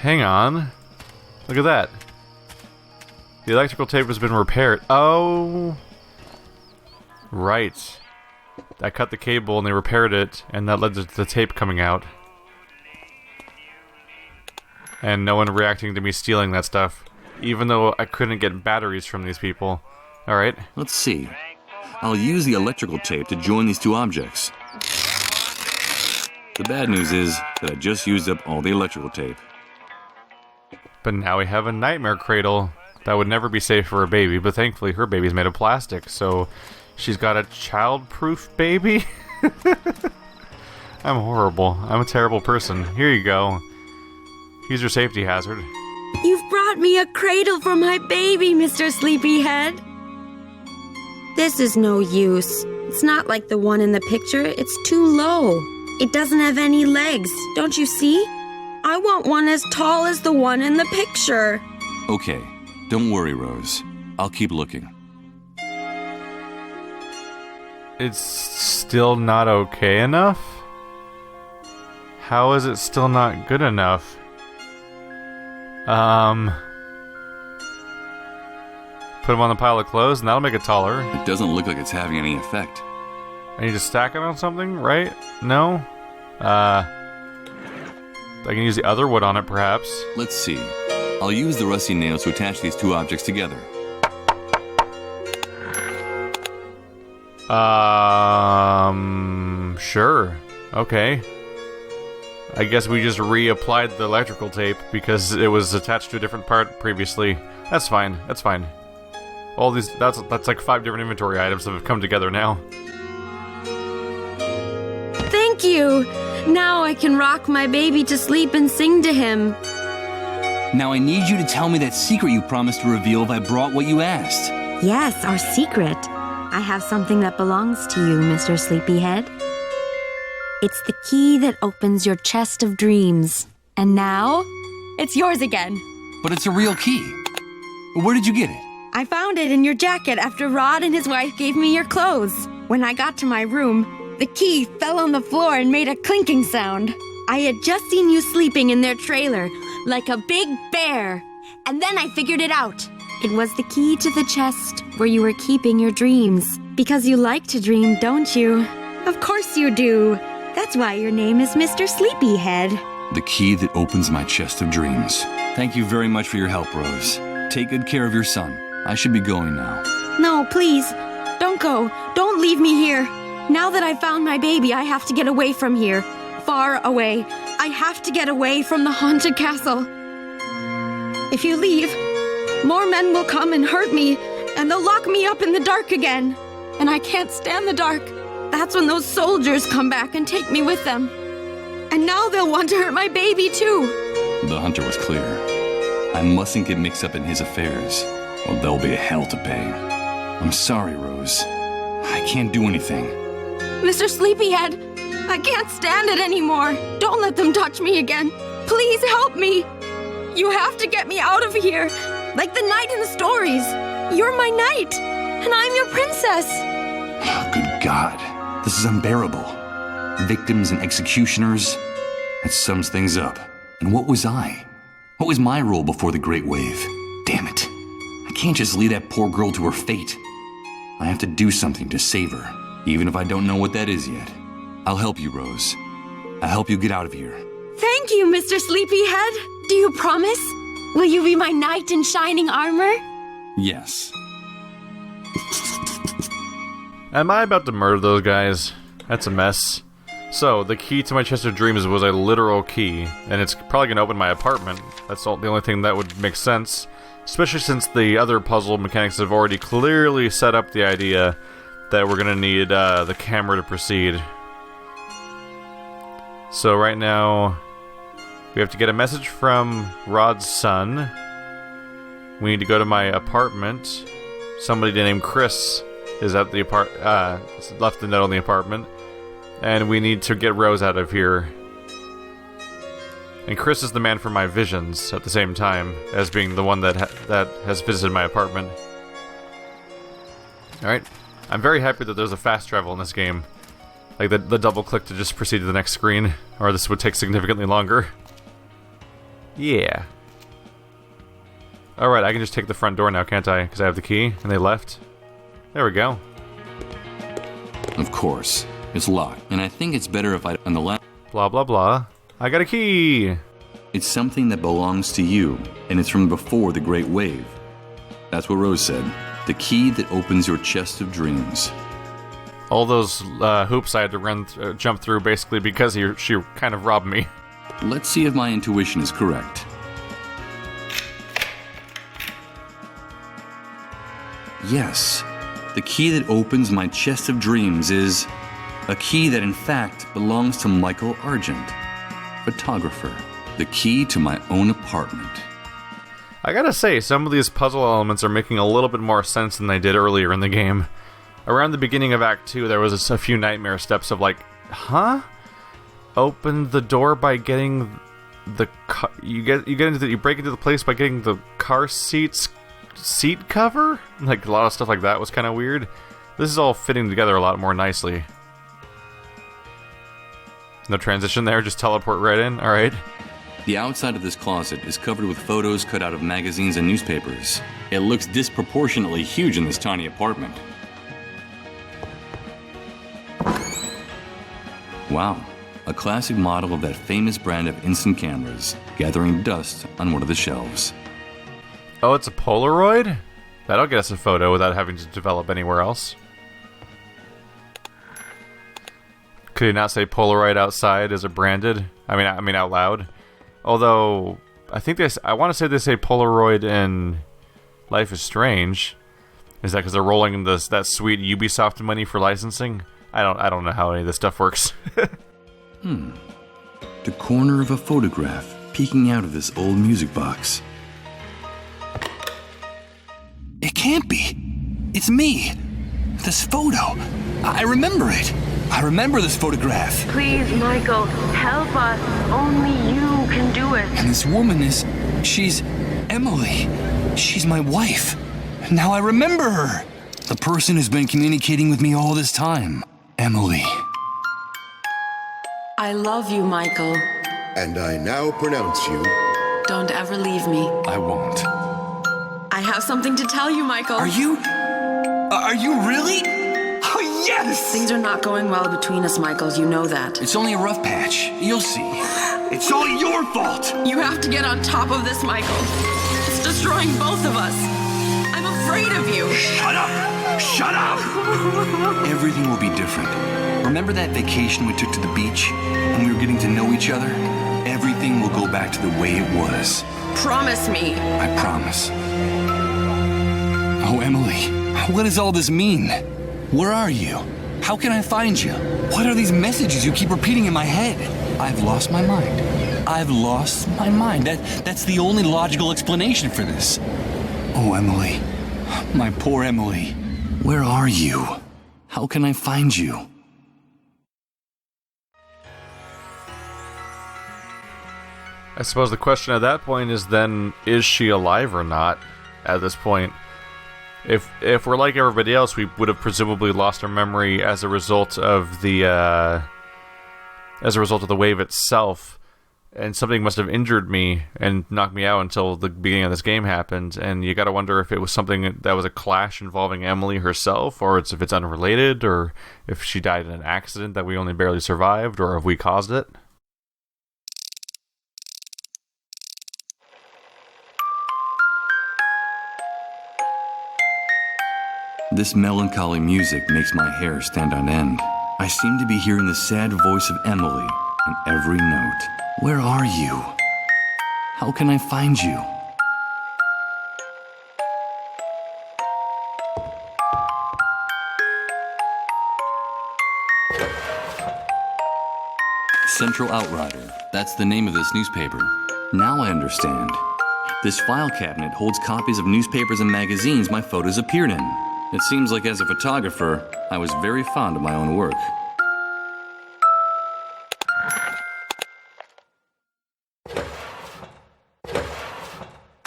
Hang on. Look at that. The electrical tape has been repaired. Oh. Right. I cut the cable and they repaired it, and that led to the tape coming out. And no one reacting to me stealing that stuff. Even though I couldn't get batteries from these people. Alright. Let's see. I'll use the electrical tape to join these two objects. The bad news is that I just used up all the electrical tape. But now we have a nightmare cradle. That would never be safe for a baby, but thankfully her baby's made of plastic, so she's got a child-proof baby? I'm horrible. I'm a terrible person. Here you go. Here's your safety hazard. You've brought me a cradle for my baby, Mr. Sleepyhead. This is no use. It's not like the one in the picture. It's too low. It doesn't have any legs. Don't you see? I want one as tall as the one in the picture. Okay, don't worry, Rose. I'll keep looking. It's still not okay enough? How is it still not good enough? Put them on the pile of clothes and that'll make it taller. It doesn't look like it's having any effect. I need to stack it on something, right? No? I can use the other wood on it, perhaps. Let's see. I'll use the rusty nails to attach these two objects together. Sure. Okay. I guess we just reapplied the electrical tape because it was attached to a different part previously. That's fine. That's fine. All these, that's like 5 different inventory items that have come together now. Thank you. Now I can rock my baby to sleep and sing to him. Now I need you to tell me that secret you promised to reveal if I brought what you asked. Yes, our secret. I have something that belongs to you, Mr. Sleepyhead. It's the key that opens your chest of dreams. And now, it's yours again. But it's a real key. Where did you get it? I found it in your jacket after Rod and his wife gave me your clothes. When I got to my room, the key fell on the floor and made a clinking sound. I had just seen you sleeping in their trailer, like a big bear. And then I figured it out. It was the key to the chest where you were keeping your dreams. Because you like to dream, don't you? Of course you do. That's why your name is Mr. Sleepyhead. The key that opens my chest of dreams. Thank you very much for your help, Rose. Take good care of your son. I should be going now. No, please. Don't go. Don't leave me here. Now that I found my baby, I have to get away from here. Far away. I have to get away from the haunted castle. If you leave, more men will come and hurt me, and they'll lock me up in the dark again. And I can't stand the dark. That's when those soldiers come back and take me with them. And now they'll want to hurt my baby, too. The hunter was clear. I mustn't get mixed up in his affairs, or there'll be a hell to pay. I'm sorry, Rose. I can't do anything. Mr. Sleepyhead, I can't stand it anymore. Don't let them touch me again. Please help me. You have to get me out of here. Like the knight in the stories. You're my knight, and I'm your princess. Good God. This is unbearable. Victims and executioners. That sums things up. And what was I? What was my role before the Great Wave? Damn it. I can't just leave that poor girl to her fate. I have to do something to save her, even if I don't know what that is yet. I'll help you, Rose. I'll help you get out of here. Thank you, Mr. Sleepyhead. Do you promise? Will you be my knight in shining armor? Yes. Am I about to murder those guys? That's a mess. So, the key to my chest of dreams was a literal key, and it's probably going to open my apartment. That's the only thing that would make sense. Especially since the other puzzle mechanics have already clearly set up the idea that we're going to need the camera to proceed. So right now, we have to get a message from Rod's son. We need to go to my apartment. Somebody named Chris is at the left a note on the apartment. And we need to get Rose out of here. And Chris is the man for my visions at the same time as being the one that has visited my apartment. Alright. I'm very happy that there's a fast travel in this game. Like the double click to just proceed to the next screen, or this would take significantly longer. Yeah. Alright, I can just take the front door now, can't I? Because I have the key, and they left. There we go. Of course. It's locked, and I think it's better if I on the left. Blah, blah, blah. I got a key! It's something that belongs to you, and it's from before the Great Wave. That's what Rose said. The key that opens your chest of dreams. All those hoops I had to jump through basically because she kind of robbed me. Let's see if my intuition is correct. Yes, the key that opens my chest of dreams is a key that in fact belongs to Michael Argent, photographer. The key to my own apartment. I gotta say, some of these puzzle elements are making a little bit more sense than they did earlier in the game. Around the beginning of Act 2, there was a few nightmare steps of like, huh? Open the door by getting the car. You break into the place by getting the car seat cover. Like a lot of stuff like that was kind of weird. This is all fitting together a lot more nicely. No transition there, just teleport right in. All right. The outside of this closet is covered with photos cut out of magazines and newspapers. It looks disproportionately huge in this tiny apartment. Wow, a classic model of that famous brand of instant cameras, gathering dust on one of the shelves. Oh, it's a Polaroid? That'll get us a photo without having to develop anywhere else. Could you not say Polaroid outside? Is it branded? I mean out loud. Although, I want to say they say Polaroid in Life is Strange. Is that because they're rolling that sweet Ubisoft money for licensing? I don't know how any of this stuff works. The corner of a photograph peeking out of this old music box. It can't be. It's me. This photo. I remember it. I remember this photograph. Please, Michael, help us. Only you can do it. And this woman she's Emily. She's my wife. Now I remember her. The person who's been communicating with me all this time. Emily. I love you, Michael. And I now pronounce you. Don't ever leave me. I won't. I have something to tell you, Michael. Are you really? Oh, yes! Things are not going well between us, Michael. You know that. It's only a rough patch. You'll see. It's all your fault! You have to get on top of this, Michael. It's destroying both of us. I'm afraid of you. Shut up! Shut up! Everything will be different. Remember that vacation we took to the beach when we were getting to know each other? Everything will go back to the way it was. Promise me. I promise. Oh, Emily, what does all this mean? Where are you? How can I find you? What are these messages you keep repeating in my head? I've lost my mind. I've lost my mind. That's the only logical explanation for this. Oh, Emily. My poor Emily. Where are you? How can I find you? I suppose the question at that point is then, is she alive or not at this point? If we're like everybody else, we would have presumably lost our memory as a result of the wave itself, and something must have injured me and knocked me out until the beginning of this game happened. And you gotta wonder if it was something that was a clash involving Emily herself, or if it's unrelated, or if she died in an accident that we only barely survived, or if we caused it. This melancholy music makes my hair stand on end. I seem to be hearing the sad voice of Emily in every note. Where are you? How can I find you? Central Outrider. That's the name of this newspaper. Now I understand. This file cabinet holds copies of newspapers and magazines my photos appeared in. It seems like as a photographer, I was very fond of my own work.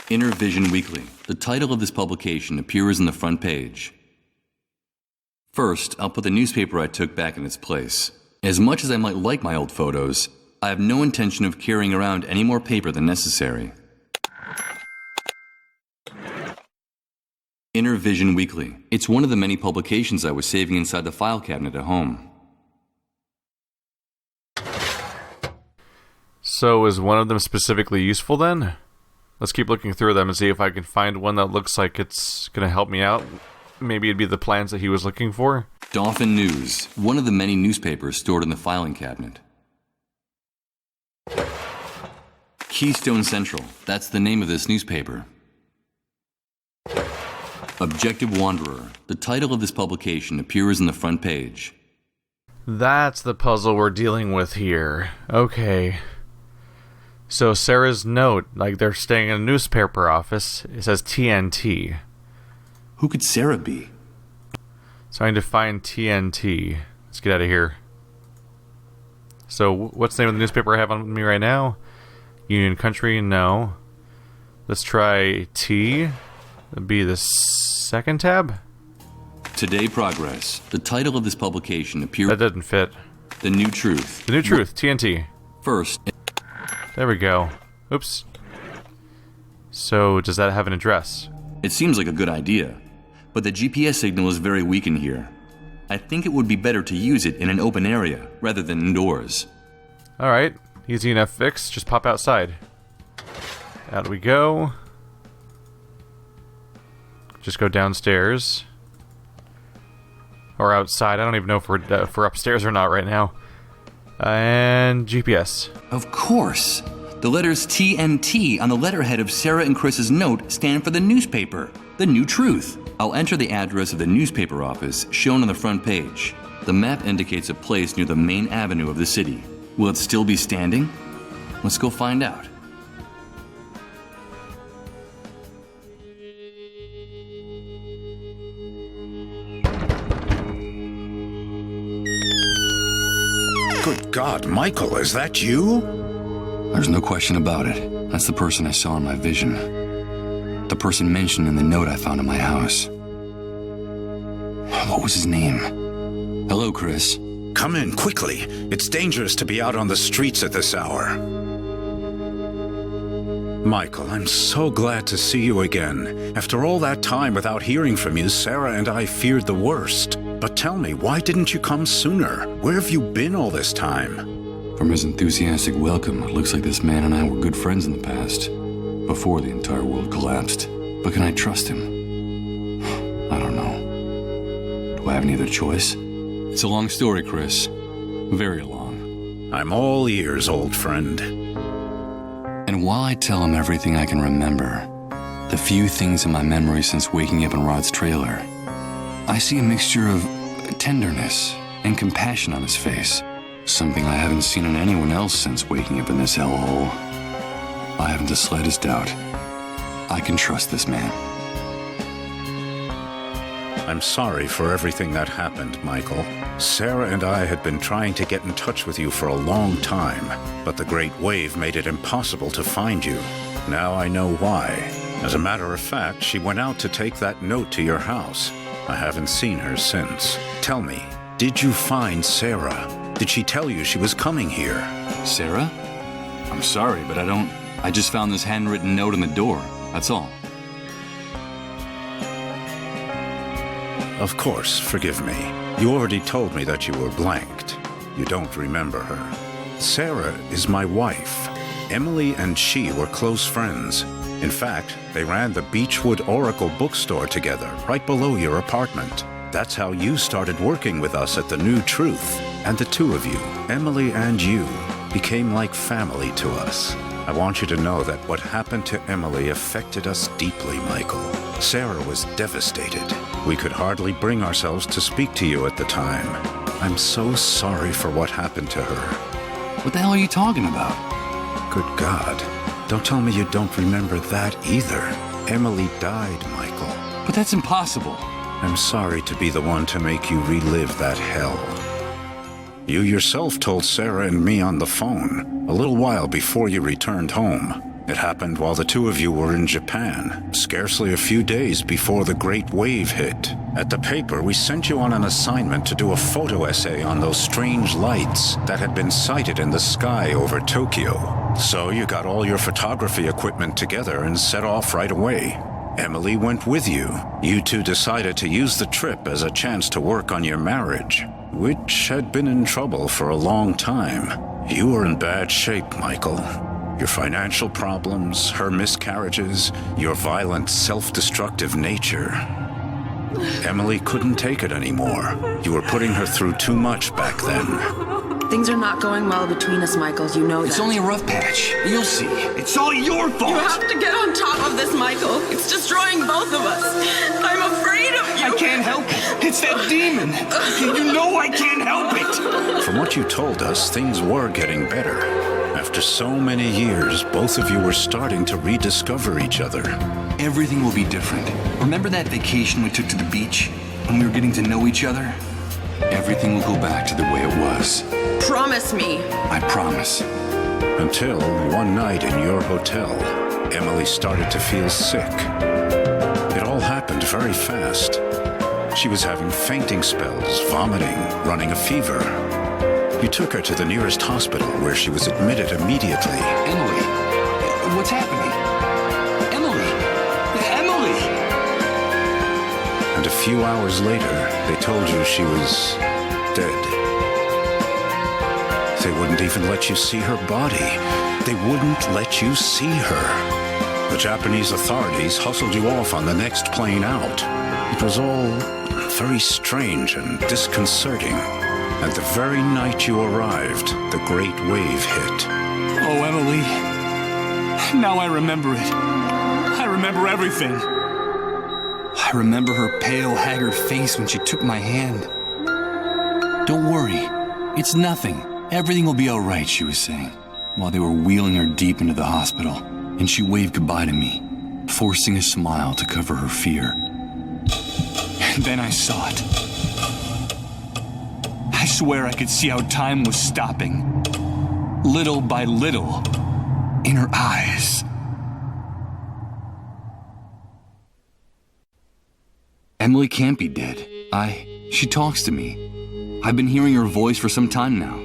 Inner Vision Weekly. The title of this publication appears on the front page. First, I'll put the newspaper I took back in its place. As much as I might like my old photos, I have no intention of carrying around any more paper than necessary. Inner Vision Weekly. It's one of the many publications I was saving inside the file cabinet at home. So is one of them specifically useful then? Let's keep looking through them and see if I can find one that looks like it's going to help me out. Maybe it'd be the plans that he was looking for. Dauphin News. One of the many newspapers stored in the filing cabinet. Keystone Central. That's the name of this newspaper. Objective Wanderer. The title of this publication appears on the front page. That's the puzzle we're dealing with here. Okay. So Sarah's note, like they're staying in a newspaper office, it says TNT. Who could Sarah be? So I need to find TNT. Let's get out of here. So what's the name of the newspaper I have on me right now? Union Country? No. Let's try T. That'd be the second tab? Today Progress. The title of this publication appears... That doesn't fit. The New Truth. The New Truth, TNT. First... There we go. Oops. So, does that have an address? It seems like a good idea, but the GPS signal is very weak in here. I think it would be better to use it in an open area rather than indoors. Alright, easy enough fix. Just pop outside. Out we go. Just go downstairs. Or outside. I don't even know if we're upstairs or not right now. And GPS. Of course. The letters TNT on the letterhead of Sarah and Chris's note stand for the newspaper, The New Truth. I'll enter the address of the newspaper office shown on the front page. The map indicates a place near the main avenue of the city. Will it still be standing? Let's go find out. Good God, Michael, is that you? There's no question about it. That's the person I saw in my vision. The person mentioned in the note I found in my house. What was his name? Hello, Chris. Come in, quickly. It's dangerous to be out on the streets at this hour. Michael, I'm so glad to see you again. After all that time without hearing from you, Sarah and I feared the worst. But tell me, why didn't you come sooner? Where have you been all this time? From his enthusiastic welcome, it looks like this man and I were good friends in the past, before the entire world collapsed. But can I trust him? I don't know. Do I have any other choice? It's a long story, Chris. Very long. I'm all ears, old friend. And while I tell him everything I can remember, the few things in my memory since waking up in Rod's trailer, I see a mixture of tenderness and compassion on his face. Something I haven't seen in anyone else since waking up in this hellhole. I haven't the slightest doubt. I can trust this man. I'm sorry for everything that happened, Michael. Sarah and I had been trying to get in touch with you for a long time, but the Great Wave made it impossible to find you. Now I know why. As a matter of fact, she went out to take that note to your house. I haven't seen her since. Tell me, did you find Sarah? Did she tell you she was coming here? Sarah? I'm sorry, but I just found this handwritten note on the door. That's all. Of course, forgive me. You already told me that you were blanked. You don't remember her. Sarah is my wife. Emily and she were close friends. In fact, they ran the Beechwood Oracle bookstore together, right below your apartment. That's how you started working with us at The New Truth. And the two of you, Emily and you, became like family to us. I want you to know that what happened to Emily affected us deeply, Michael. Sarah was devastated. We could hardly bring ourselves to speak to you at the time. I'm so sorry for what happened to her. What the hell are you talking about? Good God. Don't tell me you don't remember that either. Emily died, Michael. But that's impossible. I'm sorry to be the one to make you relive that hell. You yourself told Sarah and me on the phone, a little while before you returned home. It happened while the two of you were in Japan, scarcely a few days before the Great Wave hit. At the paper, we sent you on an assignment to do a photo essay on those strange lights that had been sighted in the sky over Tokyo. So you got all your photography equipment together and set off right away. Emily went with you. You two decided to use the trip as a chance to work on your marriage, which had been in trouble for a long time. You were in bad shape, Michael. Your financial problems, her miscarriages, your violent, self-destructive nature. Emily couldn't take it anymore. You were putting her through too much back then. Things are not going well between us, Michael. You know that. It's only a rough patch. You'll see. It's all your fault. You have to get on top of this, Michael. It's destroying both of us. I'm afraid of you. I can't help it. It's that demon. You know I can't help it. From what you told us, things were getting better. After so many years, both of you were starting to rediscover each other. Everything will be different. Remember that vacation we took to the beach when we were getting to know each other? Everything will go back to the way it was. Promise me. I promise. Until one night in your hotel, Emily started to feel sick. It all happened very fast. She was having fainting spells, vomiting, running a fever. You took her to the nearest hospital where she was admitted immediately. Emily, what's happening? Emily! Emily! And a few hours later, they told you she was dead. They wouldn't even let you see her body. They wouldn't let you see her. The Japanese authorities hustled you off on the next plane out. It was all very strange and disconcerting. And the very night you arrived, the Great Wave hit. Oh, Emily. Now I remember it. I remember everything. I remember her pale, haggard face when she took my hand. Don't worry. It's nothing. Everything will be all right, she was saying, while they were wheeling her deep into the hospital, and she waved goodbye to me, forcing a smile to cover her fear. And then I saw it. I swear I could see how time was stopping. Little by little. In her eyes. Emily can't be dead. She talks to me. I've been hearing her voice for some time now.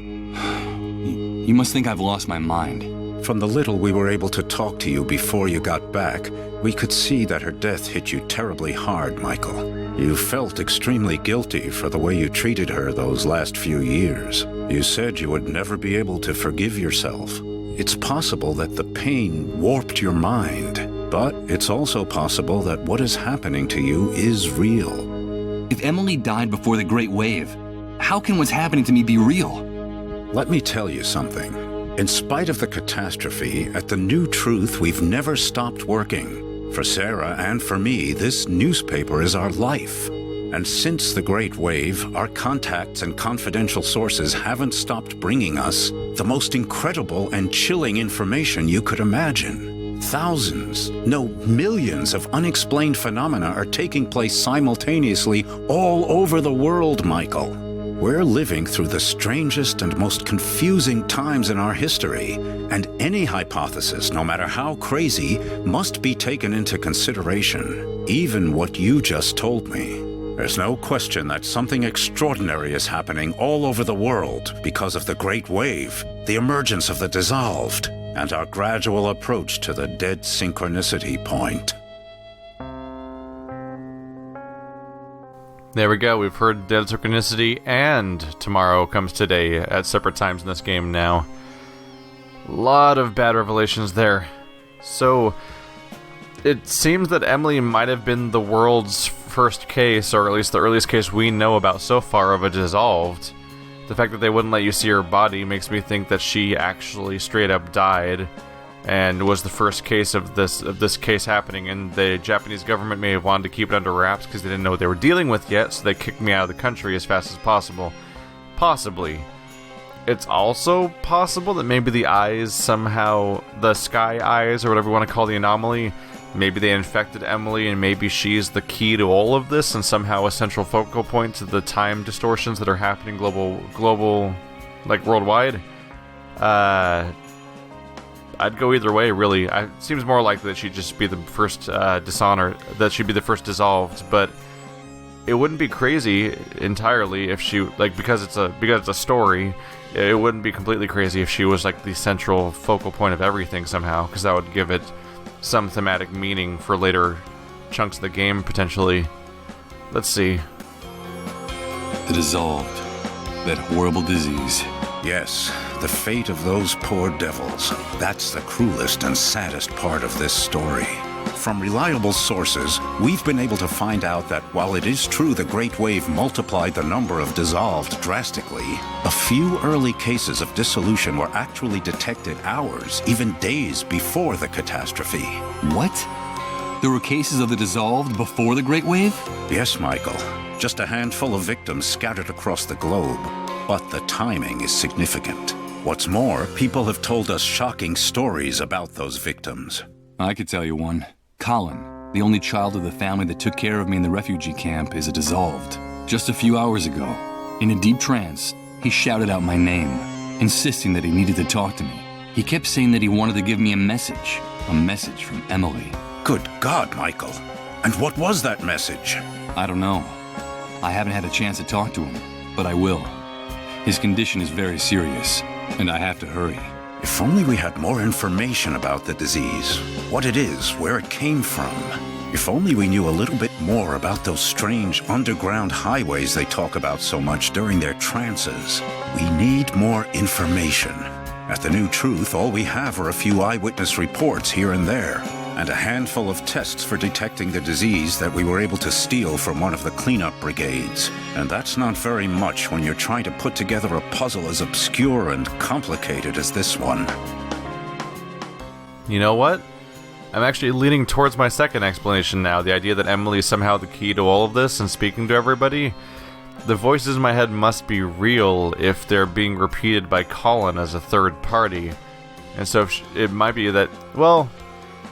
You must think I've lost my mind. From the little we were able to talk to you before you got back, we could see that her death hit you terribly hard, Michael. You felt extremely guilty for the way you treated her those last few years. You said you would never be able to forgive yourself. It's possible that the pain warped your mind, but it's also possible that what is happening to you is real. If Emily died before the Great Wave, how can what's happening to me be real? Let me tell you something. In spite of the catastrophe, at The New Truth, we've never stopped working. For Sarah and for me, this newspaper is our life. And since the Great Wave, our contacts and confidential sources haven't stopped bringing us the most incredible and chilling information you could imagine. Thousands, no, millions of unexplained phenomena are taking place simultaneously all over the world, Michael. We're living through the strangest and most confusing times in our history, and any hypothesis, no matter how crazy, must be taken into consideration, even what you just told me. There's no question that something extraordinary is happening all over the world because of the Great Wave, the emergence of the dissolved, and our gradual approach to the dead synchronicity point. There we go, we've heard Dead Synchronicity and Tomorrow Comes Today at separate times in this game now. A lot of bad revelations there. So, it seems that Emily might have been the world's first case, or at least the earliest case we know about so far of a dissolved. The fact that they wouldn't let you see her body makes me think that she actually straight up died and was the first case of this case happening, and the Japanese government may have wanted to keep it under wraps because they didn't know what they were dealing with yet, so they kicked me out of the country as fast as possible. Possibly. It's also possible that maybe the eyes somehow, the sky eyes, or whatever you want to call the anomaly, maybe they infected Emily and maybe she's the key to all of this and somehow a central focal point to the time distortions that are happening global, like worldwide. I'd go either way, really. It seems more likely that she'd just be the first that she'd be the first dissolved, but it wouldn't be crazy entirely if she, like, because it's a story, it wouldn't be completely crazy if she was like the central focal point of everything somehow, because that would give it some thematic meaning for later chunks of the game, potentially. Let's see. The dissolved. That horrible disease. Yes, the fate of those poor devils. That's the cruelest and saddest part of this story. From reliable sources, we've been able to find out that while it is true the Great Wave multiplied the number of dissolved drastically, a few early cases of dissolution were actually detected hours, even days before the catastrophe. What? There were cases of the dissolved before the Great Wave? Yes, Michael. Just a handful of victims scattered across the globe. But the timing is significant. What's more, people have told us shocking stories about those victims. I could tell you one. Colin, the only child of the family that took care of me in the refugee camp, is a dissolved. Just a few hours ago, in a deep trance, he shouted out my name, insisting that he needed to talk to me. He kept saying that he wanted to give me a message from Emily. Good God, Michael. And what was that message? I don't know. I haven't had a chance to talk to him, but I will. His condition is very serious, and I have to hurry. If only we had more information about the disease, what it is, where it came from. If only we knew a little bit more about those strange underground highways they talk about so much during their trances. We need more information. At the New Truth, all we have are a few eyewitness reports here and there, and a handful of tests for detecting the disease that we were able to steal from one of the cleanup brigades. And that's not very much when you're trying to put together a puzzle as obscure and complicated as this one. You know what? I'm actually leaning towards my second explanation now, the idea that Emily is somehow the key to all of this and speaking to everybody. The voices in my head must be real if they're being repeated by Colin as a third party. And so it might be that, well,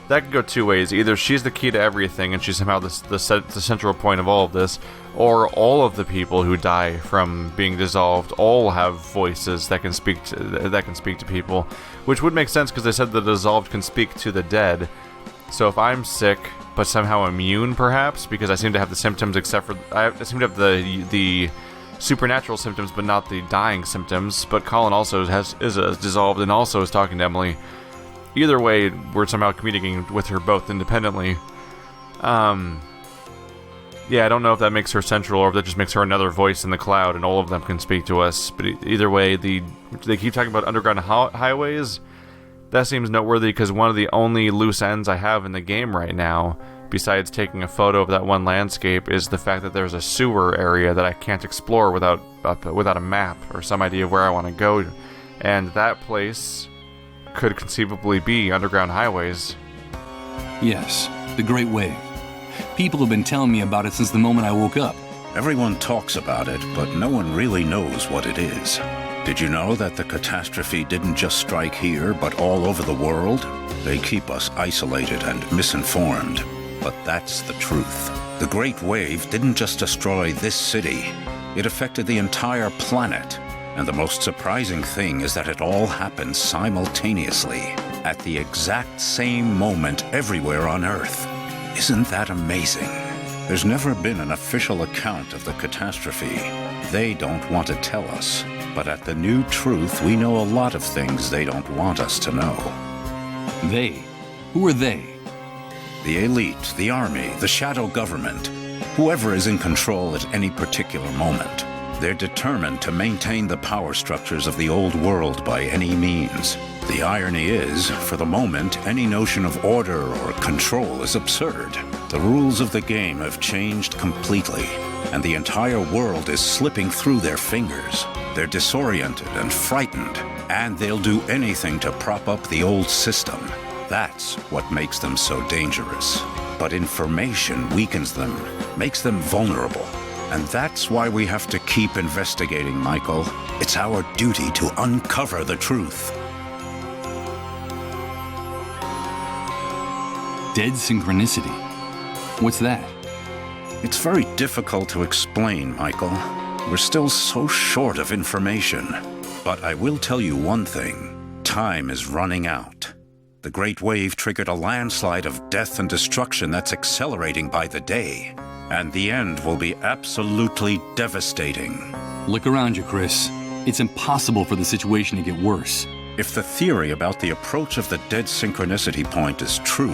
that could go two ways. Either she's the key to everything and she's somehow the central point of all of this, or all of the people who die from being dissolved all have voices that can speak to people, which would make sense because they said the dissolved can speak to the dead. So if I'm sick but somehow immune, perhaps, because I seem to have the symptoms except for I seem to have the supernatural symptoms but not the dying symptoms, but Colin also is dissolved and also is talking to Emily. Either way, we're somehow communicating with her both independently. Yeah, I don't know if that makes her central or if that just makes her another voice in the cloud and all of them can speak to us. But either way, they keep talking about underground highways. That seems noteworthy because one of the only loose ends I have in the game right now, besides taking a photo of that one landscape, is the fact that there's a sewer area that I can't explore without a map or some idea of where I want to go. And that place could conceivably be underground highways. Yes, the Great Wave. People have been telling me about it since the moment I woke up. Everyone talks about it, but no one really knows what it is. Did you know that the catastrophe didn't just strike here, but all over the world? They keep us isolated and misinformed, but that's the truth. The Great Wave didn't just destroy this city. It affected the entire planet. And the most surprising thing is that it all happened simultaneously, at the exact same moment everywhere on Earth. Isn't that amazing? There's never been an official account of the catastrophe. They don't want to tell us. But at the New Truth, we know a lot of things they don't want us to know. They? Who are they? The elite, the army, the shadow government, whoever is in control at any particular moment. They're determined to maintain the power structures of the old world by any means. The irony is, for the moment, any notion of order or control is absurd. The rules of the game have changed completely, and the entire world is slipping through their fingers. They're disoriented and frightened, and they'll do anything to prop up the old system. That's what makes them so dangerous. But information weakens them, makes them vulnerable. And that's why we have to keep investigating, Michael. It's our duty to uncover the truth. Dead synchronicity. What's that? It's very difficult to explain, Michael. We're still so short of information. But I will tell you one thing. Time is running out. The Great Wave triggered a landslide of death and destruction that's accelerating by the day. And the end will be absolutely devastating. Look around you, Chris. It's impossible for the situation to get worse. If the theory about the approach of the dead synchronicity point is true,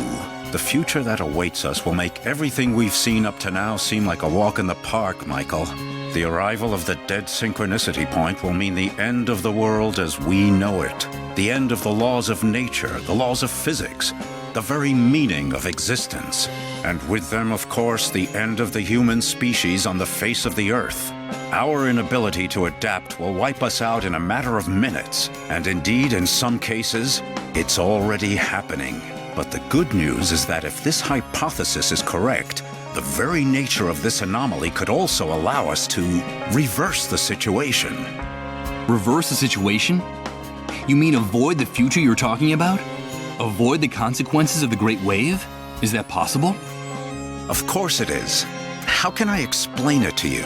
the future that awaits us will make everything we've seen up to now seem like a walk in the park, Michael. The arrival of the dead synchronicity point will mean the end of the world as we know it. The end of the laws of nature, the laws of physics, the very meaning of existence. And with them, of course, the end of the human species on the face of the earth. Our inability to adapt will wipe us out in a matter of minutes. And indeed, in some cases, it's already happening. But the good news is that if this hypothesis is correct, the very nature of this anomaly could also allow us to reverse the situation. Reverse the situation? You mean avoid the future you're talking about? Avoid the consequences of the Great Wave? Is that possible? Of course it is. How can I explain it to you?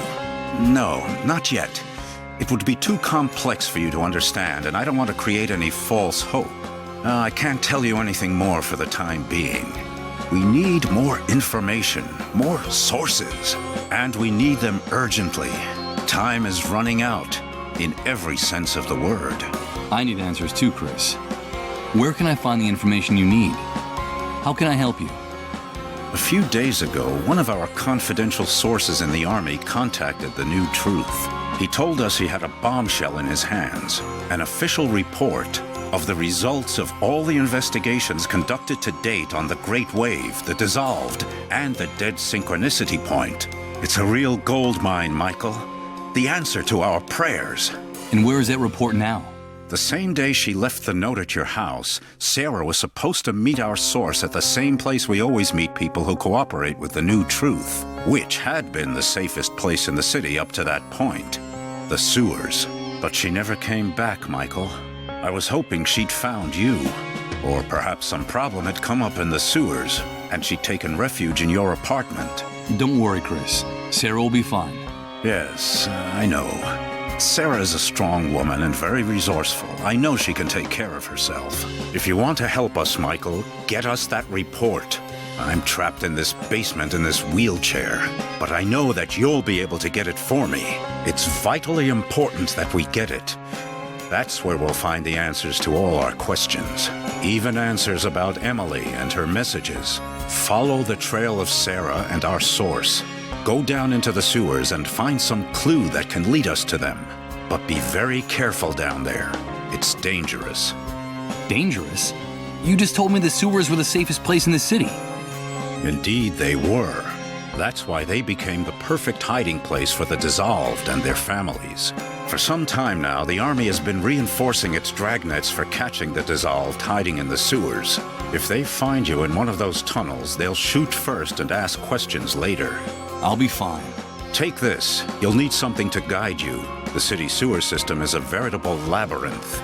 No, not yet. It would be too complex for you to understand, and I don't want to create any false hope. I can't tell you anything more for the time being. We need more information, more sources, and we need them urgently. Time is running out, in every sense of the word. I need answers too, Chris. Where can I find the information you need? How can I help you? A few days ago, one of our confidential sources in the Army contacted the New Truth. He told us he had a bombshell in his hands, an official report of the results of all the investigations conducted to date on the Great Wave, the Dissolved, and the Dead Synchronicity Point. It's a real gold mine, Michael. The answer to our prayers. And where is that report now? The same day she left the note at your house, Sarah was supposed to meet our source at the same place we always meet people who cooperate with the New Truth, which had been the safest place in the city up to that point, the sewers. But she never came back, Michael. I was hoping she'd found you. Or perhaps some problem had come up in the sewers, and she'd taken refuge in your apartment. Don't worry, Chris. Sarah will be fine. Yes, I know. Sarah is a strong woman and very resourceful. I know she can take care of herself. If you want to help us, Michael, get us that report. I'm trapped in this basement in this wheelchair, but I know that you'll be able to get it for me. It's vitally important that we get it. That's where we'll find the answers to all our questions. Even answers about Emily and her messages. Follow the trail of Sarah and our source. Go down into the sewers and find some clue that can lead us to them. But be very careful down there. It's dangerous. Dangerous? You just told me the sewers were the safest place in the city. Indeed, they were. That's why they became the perfect hiding place for the Dissolved and their families. For some time now, the Army has been reinforcing its dragnets for catching the Dissolved hiding in the sewers. If they find you in one of those tunnels, they'll shoot first and ask questions later. I'll be fine. Take this. You'll need something to guide you. The city sewer system is a veritable labyrinth.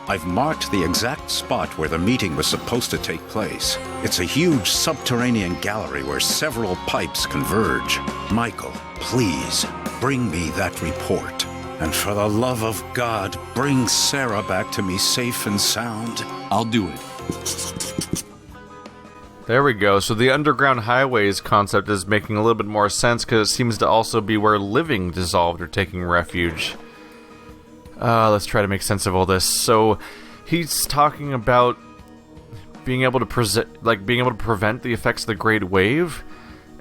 I've marked the exact spot where the meeting was supposed to take place. It's a huge subterranean gallery where several pipes converge. Michael, please, bring me that report. And for the love of God, bring Sarah back to me safe and sound. I'll do it. There we go. So the underground highways concept is making a little bit more sense because it seems to also be where living Dissolved are taking refuge. Let's try to make sense of all this. So he's talking about being able to prevent the effects of the Great Wave,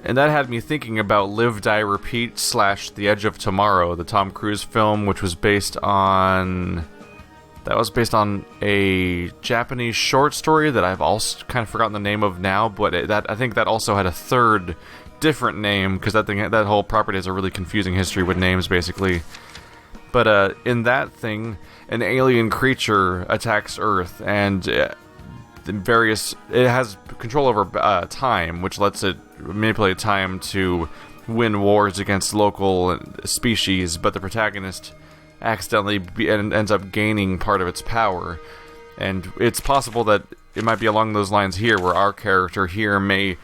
and that had me thinking about Live, Die, Repeat / The Edge of Tomorrow, the Tom Cruise film, which was based on a Japanese short story that I've also kind of forgotten the name of now, but I think that also had a third different name because that whole property has a really confusing history with names, basically. But in that thing, an alien creature attacks Earth, and it has control over time, which lets it manipulate time to win wars against local species, but the protagonist accidentally ends up gaining part of its power. And it's possible that it might be along those lines here, where our character here may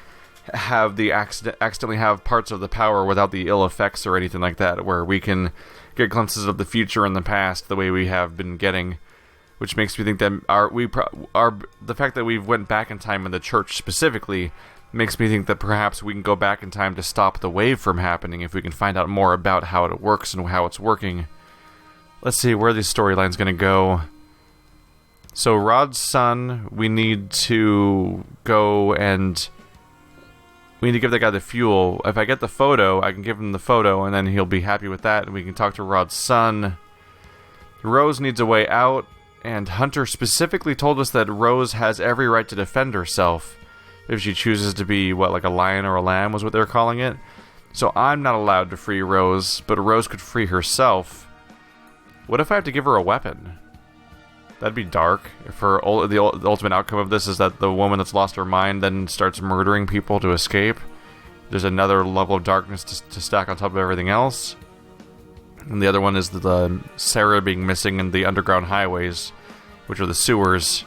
have accidentally have parts of the power without the ill effects or anything like that, where we can get glimpses of the future and the past the way we have been getting which makes me think that the fact that we went back in time in the church specifically makes me think that perhaps we can go back in time to stop the wave from happening if we can find out more about how it works and how it's working. Let's see where this storyline's going to go. So Rod's son, we need to go and we need to give that guy the fuel. If I get the photo, I can give him the photo, and then he'll be happy with that, and we can talk to Rod's son. Rose needs a way out, and Hunter specifically told us that Rose has every right to defend herself if she chooses to be, like a lion or a lamb was what they were calling it. So I'm not allowed to free Rose, but Rose could free herself. What if I have to give her a weapon? That'd be dark. If the ultimate outcome of this is that the woman that's lost her mind then starts murdering people to escape, there's another level of darkness to stack on top of everything else. And the other one is the Sarah being missing in the underground highways, which are the sewers.